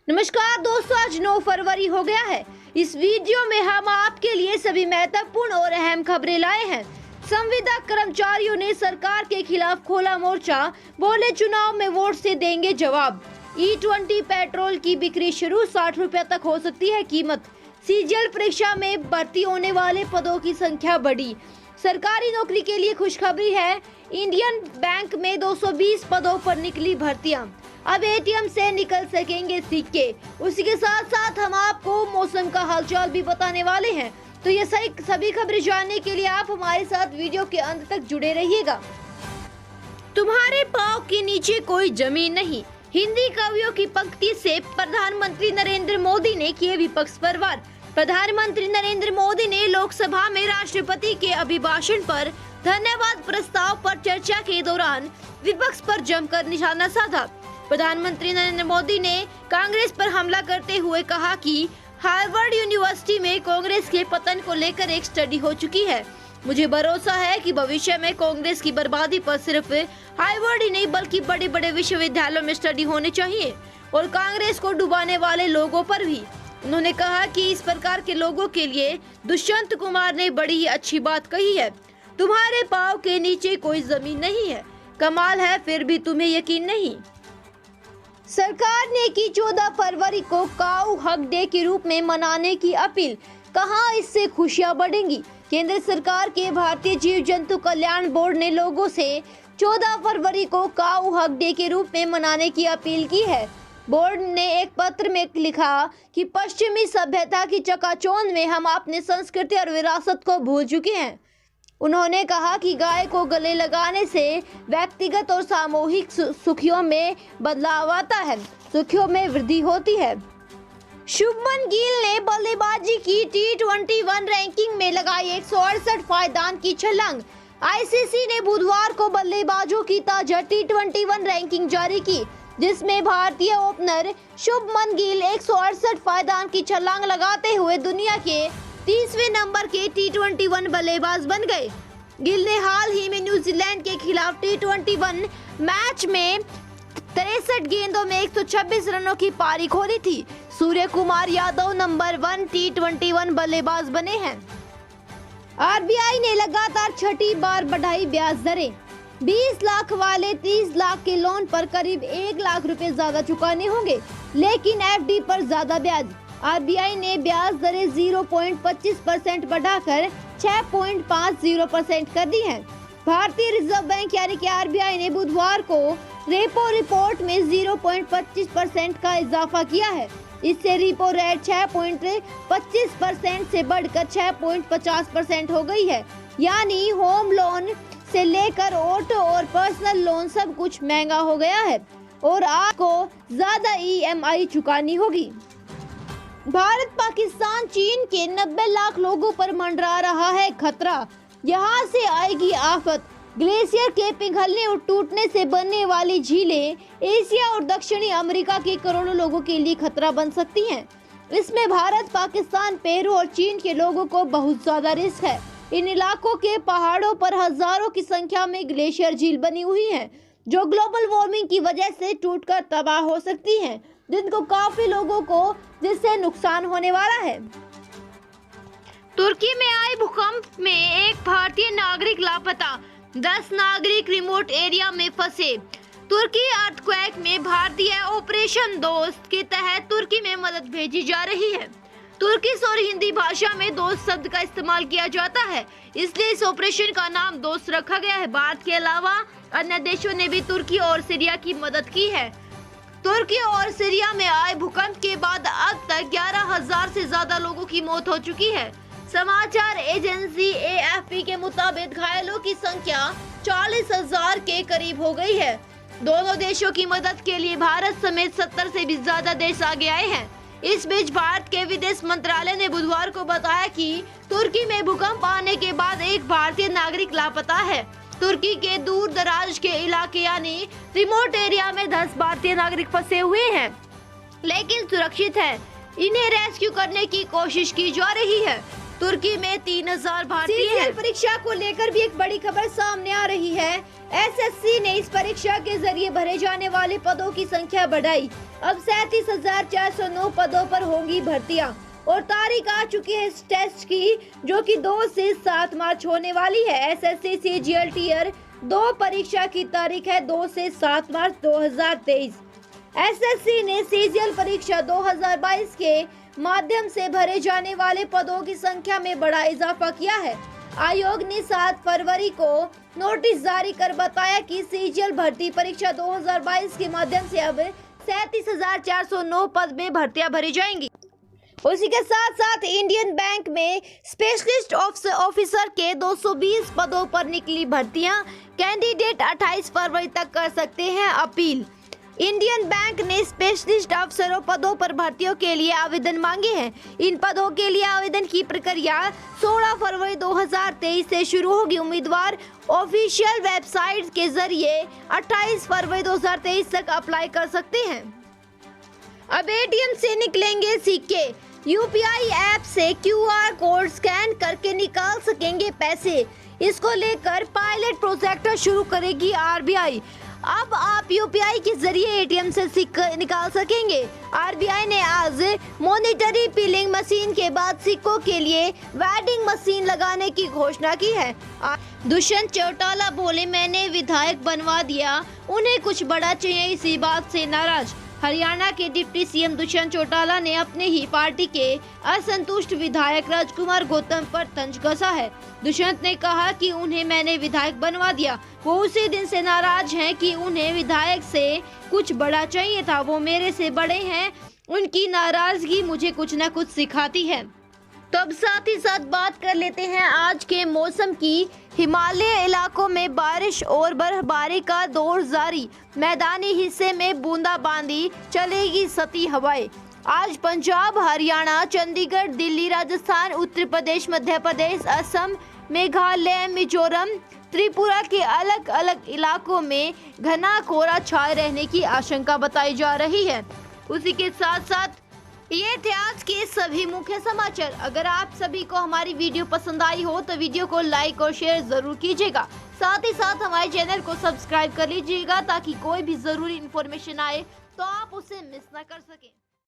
नमस्कार दोस्तों, आज 9 फरवरी हो गया है। इस वीडियो में हम आपके लिए सभी महत्वपूर्ण और अहम खबरें लाए हैं। संविदा कर्मचारियों ने सरकार के खिलाफ खोला मोर्चा, बोले चुनाव में वोट से देंगे जवाब। E20 पेट्रोल की बिक्री शुरू, 60 रुपए तक हो सकती है कीमत। सीजीएल परीक्षा में भर्ती होने वाले पदों की संख्या बढ़ी। सरकारी नौकरी के लिए खुशखबरी है, इंडियन बैंक में 220 पदों पर निकली भर्तियां। अब एटीएम से निकल सकेंगे सिक्के। उसी के साथ साथ हम आपको मौसम का हालचाल भी बताने वाले हैं। तो ये सभी खबरें जानने के लिए आप हमारे साथ वीडियो के अंत तक जुड़े रहिएगा। तुम्हारे पाँव के नीचे कोई जमीन नहीं, हिंदी कवियों की पंक्ति से प्रधानमंत्री नरेंद्र मोदी ने किए विपक्ष पर वार। प्रधानमंत्री नरेंद्र मोदी ने लोकसभा में राष्ट्रपति के अभिभाषण पर धन्यवाद प्रस्ताव पर चर्चा के दौरान विपक्ष पर जमकर निशाना साधा। प्रधानमंत्री नरेंद्र मोदी ने कांग्रेस पर हमला करते हुए कहा कि हार्वर्ड यूनिवर्सिटी में कांग्रेस के पतन को लेकर एक स्टडी हो चुकी है। मुझे भरोसा है कि भविष्य में कांग्रेस की बर्बादी पर सिर्फ हार्वर्ड ही नहीं बल्कि बड़े बड़े विश्वविद्यालयों में स्टडी होनी चाहिए और कांग्रेस को डुबाने वाले लोगों पर भी। उन्होंने कहा कि इस प्रकार के लोगों के लिए दुष्यंत कुमार ने बड़ी ही अच्छी बात कही है। तुम्हारे पाँव के नीचे कोई जमीन नहीं है, कमाल है फिर भी तुम्हें यकीन नहीं। सरकार ने की 14 फरवरी को काऊ हक डे के रूप में मनाने की अपील, कहा इससे खुशियां बढ़ेंगी। केंद्र सरकार के भारतीय जीव जंतु कल्याण बोर्ड ने लोगों से 14 फरवरी को काऊ हक डे के रूप में मनाने की अपील की है। बोर्ड ने एक पत्र में लिखा कि पश्चिमी सभ्यता की चकाचौंध में हम अपनी संस्कृति और विरासत को भूल चुके हैं। उन्होंने कहा कि गाय को गले लगाने से व्यक्तिगत और सामूहिक सुखियों में बदलाव आता है, सुखियों में वृद्धि होती है। शुभमन गिल ने बल्लेबाजी की T21 रैंकिंग में लगाई 168 पायदान की छलांग। आईसीसी ने बुधवार को बल्लेबाजों की ताजा T21 रैंकिंग जारी की, जिसमें भारतीय ओपनर शुभमन गिल 168 पायदान की छलांग लगाते हुए दुनिया के 30वें नंबर के T21 बल्लेबाज बन गए। गिल ने हाल ही में न्यूजीलैंड के खिलाफ T21 मैच में 63 गेंदों में 126 रनों की पारी खोली थी। सूर्य कुमार यादव नंबर 1 T21 बल्लेबाज बने हैं। आरबीआई ने लगातार छठी बार बढ़ाई ब्याज दरें। 20 लाख वाले 30 लाख के लोन पर करीब 1 लाख रुपए ज्यादा चुकाने होंगे, लेकिन एफडी पर ज्यादा ब्याज। आरबीआई ने ब्याज दरें 0.25% बढ़ाकर 6.50% कर दी हैं। भारतीय रिजर्व बैंक यानी कि आरबीआई ने बुधवार को रेपो रिपोर्ट में 0.25% का इजाफा किया है। इससे रेपो रेट 6.25% से बढ़कर 6.50% हो गई है। यानी होम लोन से लेकर ऑटो और पर्सनल लोन सब कुछ महंगा हो गया है और आपको ज्यादा ईएमआई चुकानी होगी। भारत पाकिस्तान चीन के 90 लाख लोगों पर मंडरा रहा है खतरा, यहाँ से आएगी आफत। ग्लेशियर के पिघलने और टूटने से बनने वाली झीलें एशिया और दक्षिणी अमेरिका के करोड़ों लोगों के लिए खतरा बन सकती हैं। इसमें भारत, पाकिस्तान, पेरू और चीन के लोगों को बहुत ज्यादा रिस्क है। इन इलाकों के पहाड़ों पर हजारों की संख्या में ग्लेशियर झील बनी हुई हैं, जो ग्लोबल वार्मिंग की वजह से टूटकर तबाह हो सकती हैं, जिनको काफी लोगों को जिससे नुकसान होने वाला है। तुर्की में आए भूकंप में एक भारतीय नागरिक लापता, 10 नागरिक रिमोट एरिया में फंसे। तुर्की अर्थक्वेक में भारतीय ऑपरेशन दोस्त के तहत तुर्की में मदद भेजी जा रही है। तुर्किश और हिंदी भाषा में दोस्त शब्द का इस्तेमाल किया जाता है, इसलिए इस ऑपरेशन का नाम दोस्त रखा गया है। भारत के अलावा अन्य देशों ने भी तुर्की और सीरिया की मदद की है। तुर्की और सीरिया में आए भूकंप के बाद अब तक 11,000 से ज्यादा लोगों की मौत हो चुकी है। समाचार एजेंसी एएफपी के मुताबिक घायलों की संख्या 40,000 के करीब हो गई है। दोनों देशों की मदद के लिए भारत समेत 70 से भी ज्यादा देश आगे आए हैं। इस बीच भारत के विदेश मंत्रालय ने बुधवार को बताया कि तुर्की में भूकंप आने के बाद एक भारतीय नागरिक लापता है। तुर्की के दूर दराज के इलाके यानी रिमोट एरिया में 10 भारतीय नागरिक फंसे हुए हैं, लेकिन सुरक्षित हैं। इन्हें रेस्क्यू करने की कोशिश की जा रही है। तुर्की में 3000 भारतीय हैं। परीक्षा को लेकर भी एक बड़ी खबर सामने आ रही है। एसएससी ने इस परीक्षा के जरिए भरे जाने वाले पदों की संख्या बढ़ाई। अब 37,409 पदों पर होंगी भर्तियां और तारीख आ चुकी है इस टेस्ट की, जो कि 2 से 7 मार्च होने वाली है। एसएससी सीजीएल टियर 2 परीक्षा की तारीख है 2 से 7 मार्च 2023। एसएससी ने सीजीएल परीक्षा 2022 के माध्यम से भरे जाने वाले पदों की संख्या में बड़ा इजाफा किया है। आयोग ने 7 फरवरी को नोटिस जारी कर बताया कि सीजीएल भर्ती परीक्षा 2022 के माध्यम से अब 37,409 पद में भर्तियां भरी जाएंगी। उसी के साथ साथ इंडियन बैंक में स्पेशलिस्ट ऑफिसर के 220 पदों पर निकली भर्तियां। कैंडिडेट 28 फरवरी तक कर सकते हैं अपील। इंडियन बैंक ने स्पेशलिस्ट अफसरों पदों पर भर्तियों के लिए आवेदन मांगे हैं। इन पदों के लिए आवेदन की प्रक्रिया 16 फरवरी 2023 से शुरू होगी। उम्मीदवार ऑफिशियल वेबसाइट के जरिए 28 फरवरी 2023 तक अप्लाई कर सकते हैं। अब एटीएम से निकलेंगे सिक्के। यूपीआई ऐप से क्यूआर कोड स्कैन करके निकाल सकेंगे पैसे। इसको लेकर पायलट प्रोजेक्ट शुरू करेगी आरबीआई। अब आप यूपीआई के जरिए एटीएम से सिक्के निकाल सकेंगे। आरबीआई ने आज मॉनिटरी पिलिंग मशीन के बाद सिक्कों के लिए वेंडिंग मशीन लगाने की घोषणा की है। दुष्यंत चौटाला बोले, मैंने विधायक बनवा दिया, उन्हें कुछ बड़ा चाहिए, इसी बात से नाराज। हरियाणा के डिप्टी सीएम दुष्यंत चौटाला ने अपने ही पार्टी के असंतुष्ट विधायक राजकुमार गौतम पर तंज कसा है। दुष्यंत ने कहा कि उन्हें मैंने विधायक बनवा दिया, वो उसी दिन से नाराज हैं कि उन्हें विधायक से कुछ बड़ा चाहिए था। वो मेरे से बड़े हैं, उनकी नाराजगी मुझे कुछ न कुछ सिखाती है। तो अब साथ ही साथ बात कर लेते हैं आज के मौसम की। हिमालय इलाकों में बारिश और बर्फबारी का दौर जारी। मैदानी हिस्से में बूंदाबांदी, चलेगी सती हवाएं। आज पंजाब, हरियाणा, चंडीगढ़, दिल्ली, राजस्थान, उत्तर प्रदेश, मध्य प्रदेश, असम, मेघालय, मिजोरम, त्रिपुरा के अलग अलग इलाकों में घना कोहरा छाए रहने की आशंका बताई जा रही है। उसी के साथ साथ ये थे आज के सभी मुख्य समाचार। अगर आप सभी को हमारी वीडियो पसंद आई हो तो वीडियो को लाइक और शेयर जरूर कीजिएगा। साथ ही साथ हमारे चैनल को सब्सक्राइब कर लीजिएगा ताकि कोई भी जरूरी इन्फॉर्मेशन आए तो आप उसे मिस ना कर सकें।